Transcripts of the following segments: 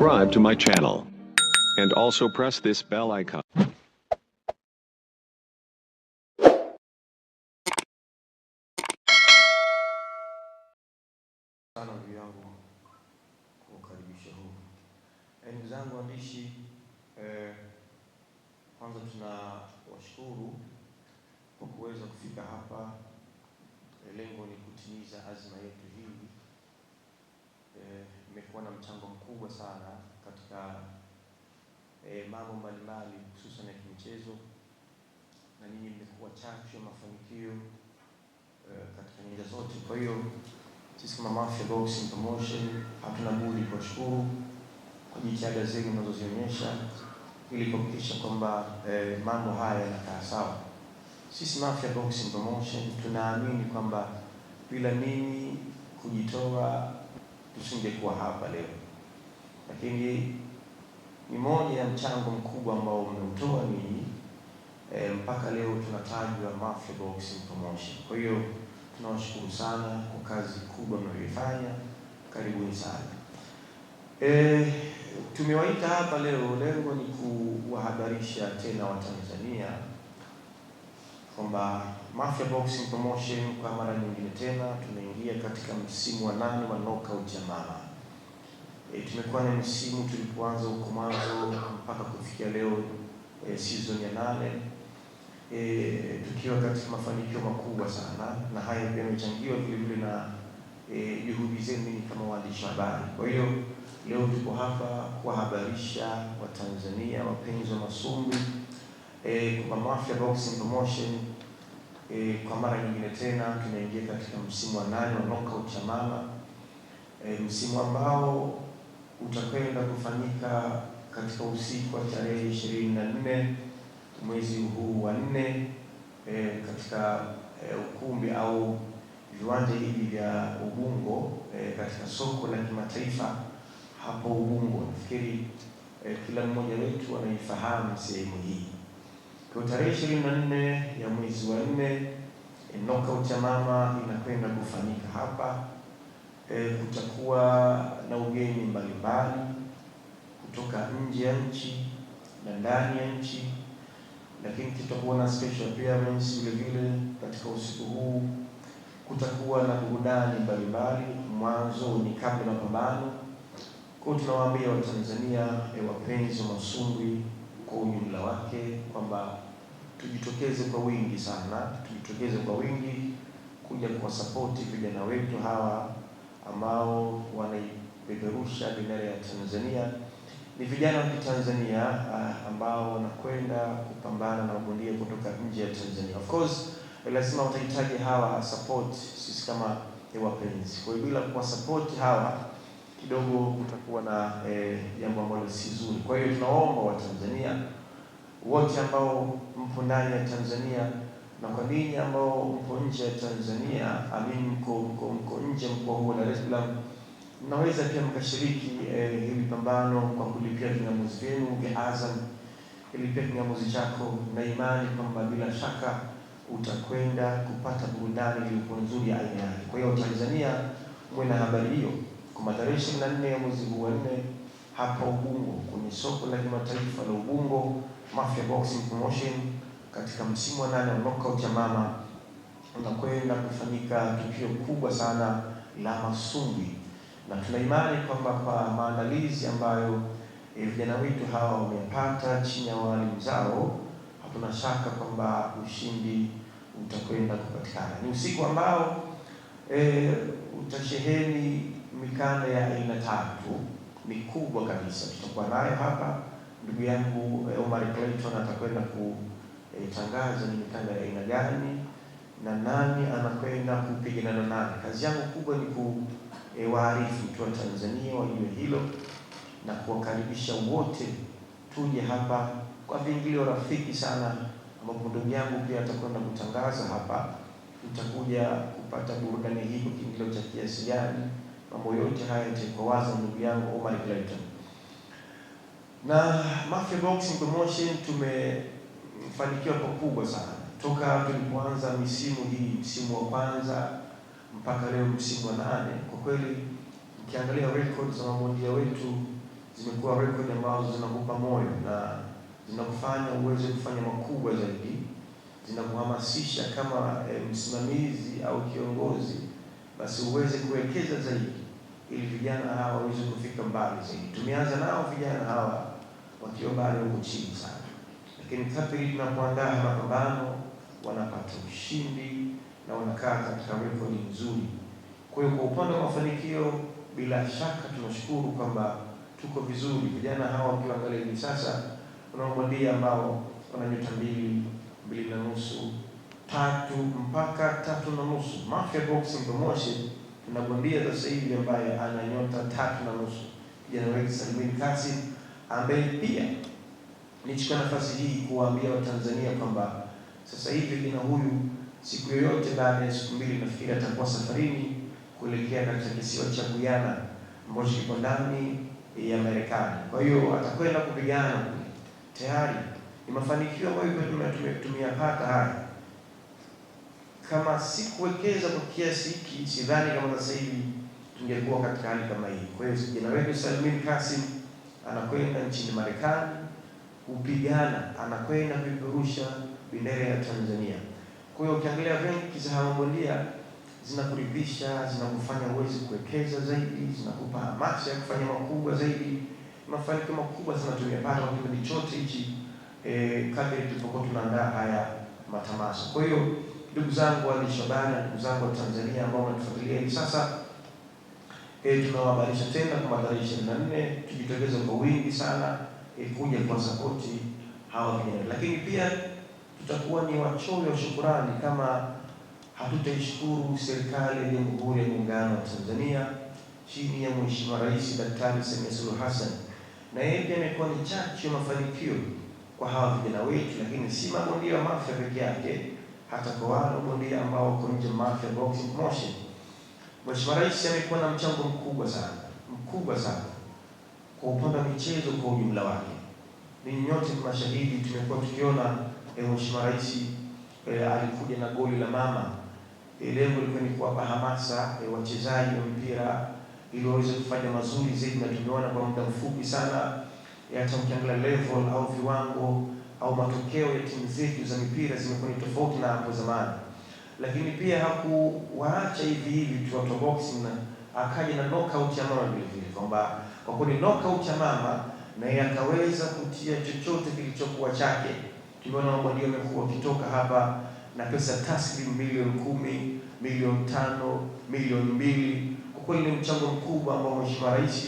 subscribe to my channel and also press this bell icon. Sana ndugu yangu kukaribisha huu. Ndugu zangu waandishi, kwanza tunawashukuru kwa kuweza kufika hapa. Lengo ni kutimiza azma yetu hii. Imekuwa na mchango mkubwa sana katika mambo mbalimbali hususan ya michezo, na nyinyi mmekuwa chachu ya mafanikio katika nyanja zote. Kwa hiyo sisi kama Mafia Boxing Promotion hatuna budi kuwashukuru kwa jitihada zenu mnazozionyesha ili kuhakikisha kwamba mambo haya yanakaa sawa. Sisi Mafia Boxing Promotion tunaamini kwamba bila ninyi kujitoa tusingekuwa hapa leo, lakini ni moja ya mchango mkubwa ambao mmeutoa ninyi mpaka leo tunatajwa Mafia Boxing Promotion. Kwa hiyo tunawashukuru sana kwa kazi kubwa mnayoifanya. Karibuni sana. Tumewaita hapa leo, lengo ni kuwahabarisha tena Watanzania kwamba Mafia Boxing Promotion kwa mara nyingine tena tumeingia katika msimu wa 8 wa knockout ya mama. Tumekuwa na msimu tulipoanza huko mwanzo mpaka kufikia leo season ya 8, tukiwa katika mafanikio makubwa sana, na haya pia yamechangiwa vile vile na juhudi zenu kama waandishi habari. Kwa hiyo leo tuko hapa kuwahabarisha Watanzania wapenzi wa masumbwi kwamba Mafia Boxing Promotion kwa mara nyingine tena tunaingia katika msimu wa 8 wa knockout ya mama, msimu ambao utakwenda kufanyika katika usiku wa tarehe 24 mwezi huu wa 4 katika ukumbi au viwanja hivi vya Ubungo katika soko la kimataifa hapo Ubungo. Nafikiri kila mmoja wetu anaifahamu sehemu hii. Kwa tarehe 24 ya mwezi wa 4 knockout ya mama inakwenda kufanyika hapa. Kutakuwa na ugeni mbalimbali kutoka nje ya nchi na ndani ya nchi, lakini tutakuwa na special appearance vile vile katika usiku huu. Kutakuwa na burudani mbalimbali, mwanzo ni kabla ya mapambano. Kwa tunawaambia Watanzania wapenzi wa masumbwi kwa ujumla wake kwamba tujitokeze kwa wingi sana, tujitokeze kwa wingi kuja kuwasapoti vijana wetu hawa ambao wanaipeperusha bendera ya Tanzania. Ni vijana wa Kitanzania ambao wanakwenda kupambana na mabondia kutoka nje ya Tanzania. Of course lazima watahitaji hawa support sisi kama wapenzi. Kwa hiyo bila kuwa support hawa kidogo kutakuwa na jambo ambalo si zuri. Kwa hiyo tunaomba Watanzania wote ambao mpo ndani ya Tanzania na kwa ninyi ambao mpo nje ya Tanzania, mko nje mkoa huu wa Dar es Salaam, mnaweza pia mkashiriki hili pambano kwa kulipia vingamuzi vyenu vya Azam. Ilipia kingamuzi chako na imani kwamba bila shaka utakwenda kupata burudani iliyo nzuri ya aina yake. Kwa hiyo Tanzania mwe na habari hiyo kwa tarehe 24 ya mwezi huu wa 4 hapa Ubungo kwenye soko la kimataifa la Ubungo, Mafia Boxing Promotion katika msimu wa 8 wa knockout ya mama unakwenda kufanyika tukio kubwa sana la masumbwi, na tuna imani kwamba kwa maandalizi ambayo vijana wetu hawa wamepata chini ya walimu zao, hatuna shaka kwamba ushindi utakwenda kupatikana. Ni usiku ambao utasheheni mikanda ya aina 3 mikubwa kabisa. Tutakuwa nayo hapa ndugu yangu Omar Clayton atakwenda kutangaza ni mikanda ya aina gani na nani anakwenda kupigana na nani. Kazi yangu kubwa ni kuwaarifu tu Tanzania wajue hilo na kuwakaribisha wote tuje hapa kwa viingilio rafiki sana, ambapo ndugu yangu pia atakwenda kutangaza hapa. Tutakuja kupata burudani hii kwa kiingilio cha kiasi gani, mambo yote haya yatakuwaza ndugu yangu Omar Clayton. Na Mafia Boxing Promotion tumefanikiwa pakubwa sana toka tulipoanza misimu hii, msimu wa kwanza mpaka leo msimu wa 8. Kwa kweli ukiangalia records za mabondia wetu zimekuwa record ambazo zinakupa moyo na zinakufanya uweze kufanya makubwa zaidi, zinakuhamasisha kama msimamizi au kiongozi, basi uweze kuwekeza zaidi ili vijana hawa waweze kufika mbali zaidi. Tumeanza nao vijana hawa wakiwa bado huko chini sana, lakini kadri tunapoandaa mapambano wanapata ushindi na wanakaa katika rekodi nzuri. Kwa hiyo kwa upande wa mafanikio, bila shaka tunashukuru kwamba tuko vizuri. Vijana hawa ukiangalia hivi sasa kuna mabondia ambao wana nyota 2, 2.5, 3 mpaka 3.5. Mafia Boxing Promotion tuna bondia sasa hivi ambaye ana nyota 3.5. Kijana wetu Salmin Kasim ambaye pia nichukua nafasi hii kuwaambia Watanzania kwamba sasa hivi kijana huyu siku yoyote baada ya siku 2 nafikiri atakuwa safarini kuelekea katika kisiwa cha Guyana ambacho kipo ndani ya Marekani. Kwa hiyo atakwenda kupigana kule. Tayari ni mafanikio ambayo tumeyapata haya. Kama sikuwekeza kwa kiasi hiki, sidhani kama sasa hivi tungekuwa katika hali kama hii. Kwa hiyo kijana wetu Salmin Kasim anakwenda nchini Marekani kupigana, anakwenda kupeperusha bendera ya Tanzania. Kwa hiyo ukiangalia ranki za hawa bondia zinakuridhisha, zinakufanya uweze kuwekeza zaidi, zinakupa hamasa ya kufanya makubwa zaidi. Mafanikio makubwa sana tumepata kwa kipindi chote hichi kadri tulipokuwa tunaandaa haya matamasha. Kwa hiyo ndugu zangu waandishi wa habari, ndugu zangu wa Tanzania ambao wanatufuatilia hivi sasa, tunawahabarisha tena kwa tarehe 24 tujitokeze kwa wingi sana kuja kwa support hawa vijana. Lakini pia tutakuwa ni wachoyo wa shukrani kama hatutaishukuru serikali ya Jamhuri ya Muungano wa Tanzania chini ya Mheshimiwa Rais Daktari Samia Suluhu Hassan. Na yeye pia amekuwa ni chachu ya mafanikio kwa hawa vijana wetu, lakini si mabondia wa Mafia peke yake, hata kwa wale bondia ambao wako nje Mafia Boxing Promotion. Mheshimiwa Rais amekuwa na mchango mkubwa sana kwa upande wa michezo kwa ujumla wake. Ninyi nyote mashahidi, tumekuwa tukiona Mheshimiwa Rais alikuja na goli la mama. Lengo lilikuwa ni kuwapa hamasa wachezaji wa mpira ili waweze kufanya mazuri zaidi, na tumeona kwa muda mfupi sana hata ukiangalia level au viwango au matokeo ya timu zetu za mipira zimekuwa ni tofauti na hapo zamani. Lakini pia hakuwaacha hivi tu watu boxing, na akaja na knockout ya mama vile vile, kwamba kwa kweli knockout ya mama na yeye akaweza kutia chochote kilichokuwa chake. Tumeona mabondia wamekuwa wakitoka hapa na pesa taslim milioni 10, milioni 5, milioni 2. Kwa kweli ni mchango mkubwa ambao Mheshimiwa Rais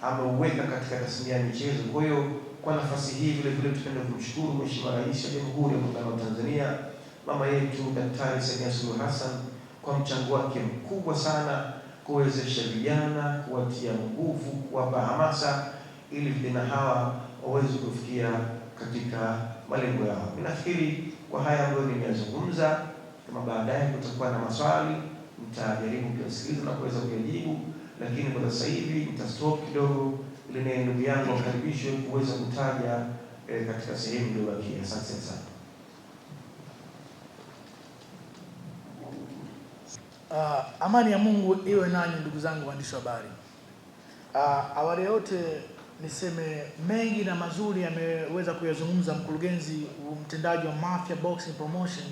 ameuweka katika tasnia ya michezo. Kwa hiyo kwa nafasi hii vile vile tupenda kumshukuru Mheshimiwa Rais wa Jamhuri ya Muungano wa Tanzania, mama yetu Daktari Samia Suluhu Hassan kwa mchango wake mkubwa sana kuwezesha vijana, kuwatia nguvu, kuwapa hamasa ili vijana hawa waweze kufikia katika malengo yao. Ninafikiri kwa haya ambayo nimeyazungumza, kama baadaye kutakuwa na maswali nitajaribu kuyasikiliza na kuweza kuyajibu, lakini kwa sasa hivi nitastop kidogo ili ni ndugu yangu wakaribishwe kuweza kutaja katika sehemu iliyobakia. Asante sana. Amani ya Mungu iwe nanyi ndugu zangu waandishi wa habari. Awali yote niseme mengi na mazuri ameweza kuyazungumza mkurugenzi mtendaji wa Mafia Boxing Promotion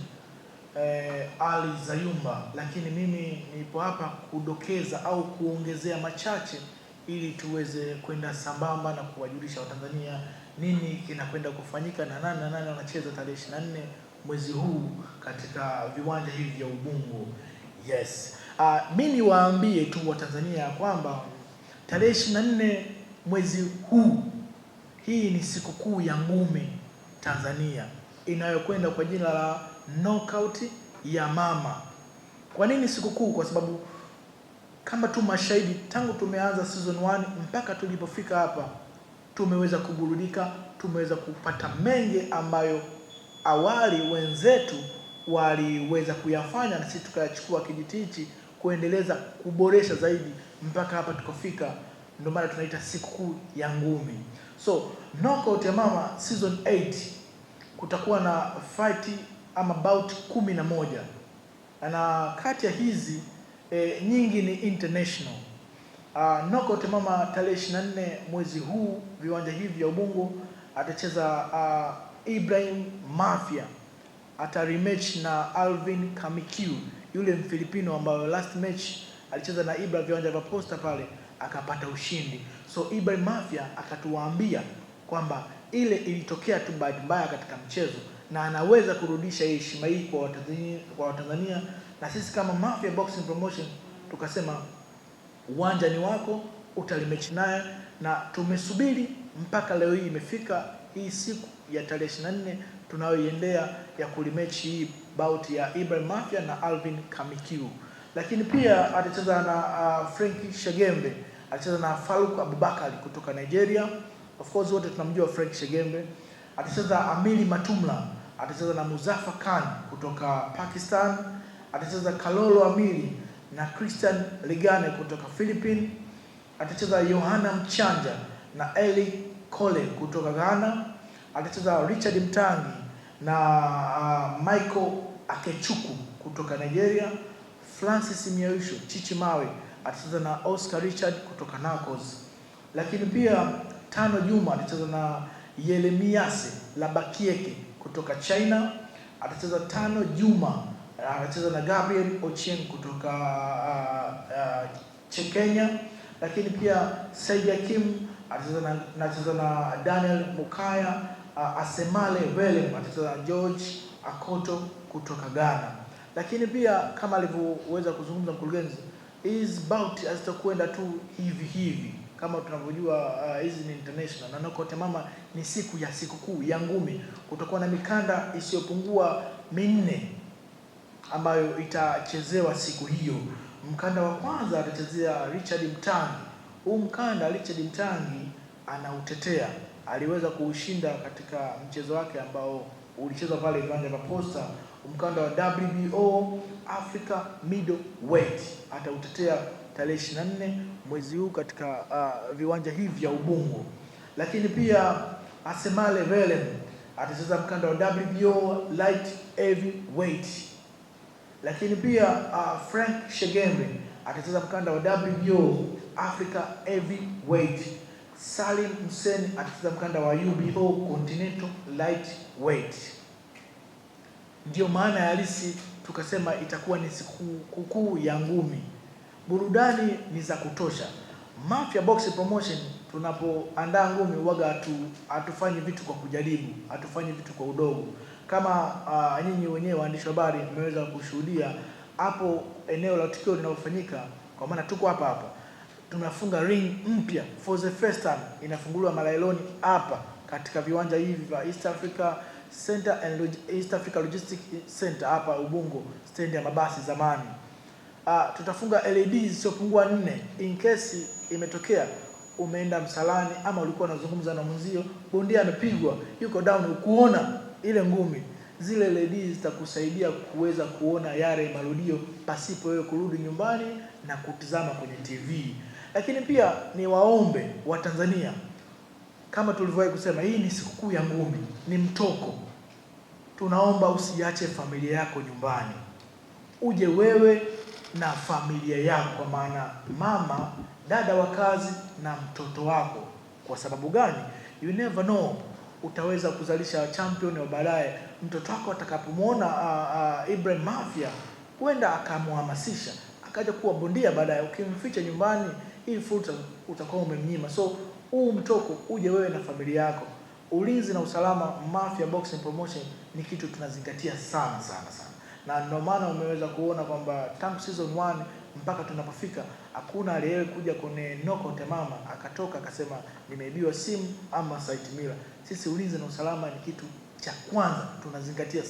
Ali Zayumba, lakini mimi nipo hapa kudokeza au kuongezea machache ili tuweze kwenda sambamba na kuwajulisha Watanzania nini kinakwenda kufanyika na nani wanacheza tarehe 24 mwezi huu katika viwanja hivi vya Ubungo. Yes. Mimi niwaambie tu Watanzania kwamba tarehe 24 mwezi huu, hii ni sikukuu ya ngumi Tanzania inayokwenda kwa jina la knockout ya mama. Kwa nini sikukuu? Kwa sababu kama tu mashahidi, tangu tumeanza season 1 mpaka tulipofika hapa tumeweza kuburudika, tumeweza kupata mengi ambayo awali wenzetu waliweza kuyafanya na sisi tukayachukua kijiti hichi kuendeleza kuboresha zaidi mpaka hapa tukafika. Ndio maana tunaita sikukuu ya ngumi. So knockout ya mama season 8 kutakuwa na fight ama bout 11, na kati ya hizi nyingi ni international. Knockout mama tarehe 24 mwezi huu viwanja hivi vya Ubungo atacheza Ibrahim Mafia ata rematch na Alvin Kamikiu, yule Mfilipino ambayo last match alicheza na Ibra viwanja vya Posta pale akapata ushindi. So Ibrahim Mafia akatuambia kwamba ile ilitokea tu bahati mbaya katika mchezo na anaweza kurudisha heshima hii kwa Watanzania, na sisi kama Mafia Boxing Promotion tukasema uwanja ni wako, utalimechi naye, na tumesubiri mpaka leo hii imefika hii siku ya tarehe 24 tunayoiendea ya kulimechi hii bout ya Ibrahim Mafia na Alvin Kamikiu. Lakini pia atacheza na Frank Shegembe, atacheza na Faruk Abubakar kutoka Nigeria. Of course wote tunamjua Frank Shegembe. Atacheza Amili Matumla, atacheza na Muzaffar Khan kutoka Pakistan. Atacheza Kalolo Amili na Christian Ligane kutoka Philippines. Atacheza Yohana Mchanja na Eli Kole kutoka Ghana. Atacheza Richard Mtangi na Michael Akechuku kutoka Nigeria. Francis Miaisho Chichimawe atacheza na Oscar Richard kutoka Narcos. Lakini pia Tano Juma atacheza na Yelemiase Labakieke kutoka China. Atacheza Tano Juma atacheza na Gabriel Ochieng kutoka Kenya. Lakini pia Said Hakim atacheza na Daniel Mukaya. Asemale Velem atacheza na George Akoto kutoka Ghana. Lakini pia kama alivyoweza kuzungumza mkurugenzi, is bout hazitakwenda tu hivi kama tunavyojua, hizi ni international na Knockout mama ni siku ya sikukuu ya ngumi. Kutakuwa na mikanda isiyopungua 4 ambayo itachezewa siku hiyo. Mkanda wa kwanza atachezea Richard Mtangi. Huu mkanda Richard Mtangi anautetea, aliweza kuushinda katika mchezo wake ambao ulichezwa pale viwanja vya Posta, mkanda wa WBO Africa Middleweight. Atautetea tarehe 24 mwezi huu katika viwanja hivi vya Ubungo. Lakini pia Asemale Velem atacheza mkanda wa WBO Light Heavyweight. Lakini pia Frank Shegembe atacheza mkanda wa WBO Africa Heavyweight. Salim Hussein atacheza mkanda wa UBO Continental Lightweight. Ndio maana halisi tukasema itakuwa ni sikukuu ya ngumi. Burudani ni za kutosha. Mafia Boxing Promotion tunapoandaa ngumi huaga hatufanyi vitu kwa kujaribu, hatufanyi vitu kwa udogo. Kama nyinyi wenyewe waandishi wa habari mmeweza kushuhudia hapo eneo la tukio linalofanyika, kwa maana tuko hapa. Tunafunga ring mpya for the first time, inafunguliwa Malailoni hapa katika viwanja hivi vya East Africa Center and East Africa Logistics Center hapa Ubungo, stand ya mabasi zamani. Tutafunga LED zisizopungua 4 in case imetokea umeenda msalani ama ulikuwa unazungumza na mwenzio, bondia amepigwa, yuko down, kuona ile ngumi, zile LED zitakusaidia kuweza kuona yale marudio pasipo wewe kurudi nyumbani na kutizama kwenye TV. Lakini pia ni waombe wa Tanzania, kama tulivyowahi kusema, hii ni sikukuu ya ngumi, ni mtoko. Tunaomba usiache familia yako nyumbani, uje wewe na familia yako, kwa maana mama, dada wa kazi na mtoto wako. Kwa sababu gani? You never know, utaweza kuzalisha champion wa baadaye. Mtoto wako atakapomwona Ibrahim Mafia, huenda akamhamasisha akaja kuwa bondia baadaye. Ukimficha nyumbani, hii fursa utakuwa umemnyima. So huu mtoko uje wewe na familia yako. Ulinzi na usalama, Mafia Boxing Promotion ni kitu tunazingatia sana. Na ndio maana umeweza kuona kwamba tangu season 1 mpaka tunapofika hakuna aliyewahi kuja kwenye Knockout mama akatoka akasema nimeibiwa simu ama site mila. Sisi ulinzi na usalama ni kitu cha kwanza tunazingatia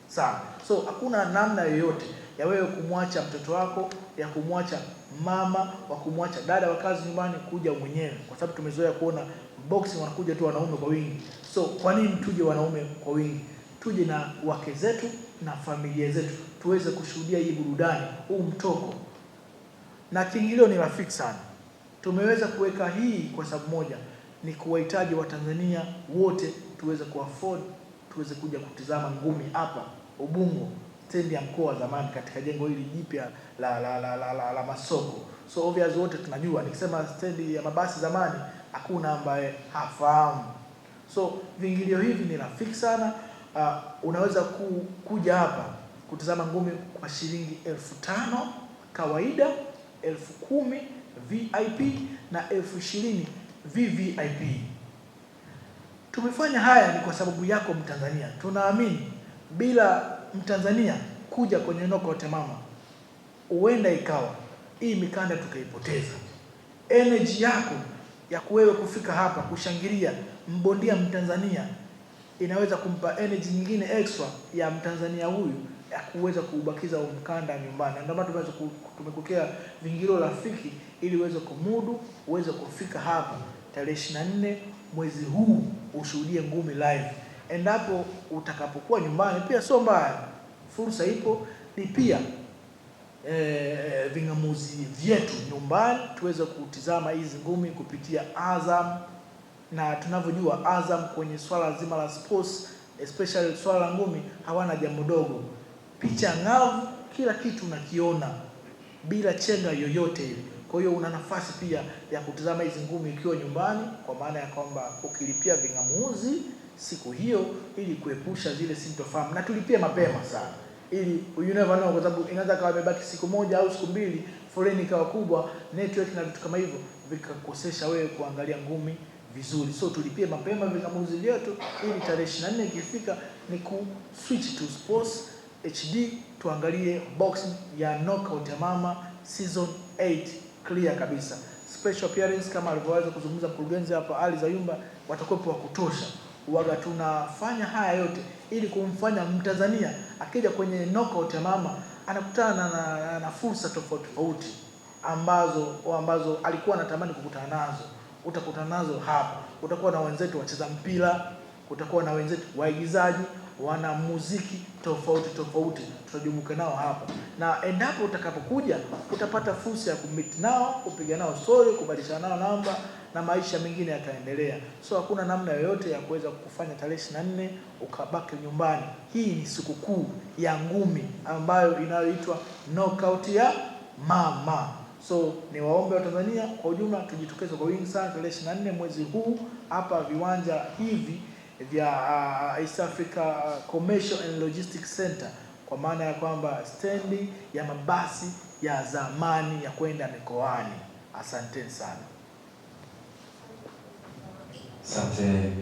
sana. So hakuna namna yoyote ya wewe kumwacha mtoto wako, ya kumwacha mama, wa kumwacha dada wa kazi nyumbani kuja mwenyewe, kwa sababu tumezoea kuona boxing wanakuja tu wanaume kwa wingi. So kwa nini tuje wanaume kwa wingi? Tuje na wake zetu na familia zetu tuweze kushuhudia hii burudani, huu mtoko. Na kiingilio ni rafiki sana. Tumeweza kuweka hii kwa sababu moja, ni kuwahitaji Watanzania wote tuweze kuafford, tuweze kuja kutizama ngumi hapa Ubungo, stendi ya mkoa zamani, katika jengo hili jipya la masoko. So obvious wote tunajua, nikisema stendi ya mabasi zamani hakuna ambaye hafahamu. So viingilio hivi ni rafiki sana. Unaweza kuja hapa kutazama ngumi kwa shilingi 5,000 kawaida, 10,000 VIP na 20,000 VVIP. Tumefanya haya ni kwa sababu yako Mtanzania. Tunaamini bila Mtanzania kuja kwenye knockout ya mama, huenda ikawa hii mikanda tukaipoteza. Energy yako ya kuwewe kufika hapa kushangilia mbondia Mtanzania inaweza kumpa energy nyingine extra ya Mtanzania huyu ya kuweza kuubakiza mkanda nyumbani. Ndio maana tumekukea vingilio rafiki ili uweze kumudu, uweze kufika hapa tarehe 24 mwezi huu ushuhudie ngumi live. Endapo utakapokuwa nyumbani pia sio mbaya, fursa ipo. Ni pia vingamuzi vyetu nyumbani tuweze kutizama hizi ngumi kupitia Azam, na tunavyojua Azam kwenye swala zima la sports, especially swala la ngumi, hawana jambo dogo. Picha ngavu, kila kitu unakiona bila chenga yoyote ile. Kwa hiyo una nafasi pia ya kutizama hizi ngumi ukiwa nyumbani, kwa maana ya kwamba ukilipia vingamuzi siku hiyo ili kuepusha zile sintofahamu. Na tulipie mapema sana ili you never know, kwa sababu inaweza kawa imebaki siku moja au siku mbili, foleni ikawa kubwa, network na vitu kama hivyo vikakosesha wewe kuangalia ngumi vizuri. So tulipie mapema vingamuzi vyetu ili tarehe 24 ikifika ni ku switch to Sports HD tuangalie boxing ya knockout ya mama season 8 clear kabisa. Special appearance kama alivyoweza kuzungumza mkurugenzi hapa Ali Zayumba, watakuwepo wa kutosha. Uwaga tunafanya haya yote ili kumfanya Mtanzania akija kwenye knockout ya mama anakutana na fursa tofauti tofauti ambazo alikuwa anatamani kukutana nazo. Utakutana nazo hapa. Utakuwa na wenzetu wacheza mpira, utakuwa na wenzetu waigizaji, wana muziki tofauti tofauti, tutajumuika nao hapa. Na endapo utakapokuja utapata fursa ya kummeet nao, kupiga nao story, kubadilishana nao namba na maisha mengine yataendelea. So hakuna namna yoyote ya kuweza kufanya tarehe 24 ukabaki nyumbani. Hii ni sikukuu ya ngumi ambayo inayoitwa knockout ya mama. So ni waombe wa Tanzania kwa ujumla tujitokeze kwa wingi sana tarehe 24 mwezi huu hapa viwanja hivi vya East Africa Commercial and Logistics Center, kwa maana ya kwamba stendi ya mabasi ya zamani ya kwenda mikoani. Asante sana. Asante.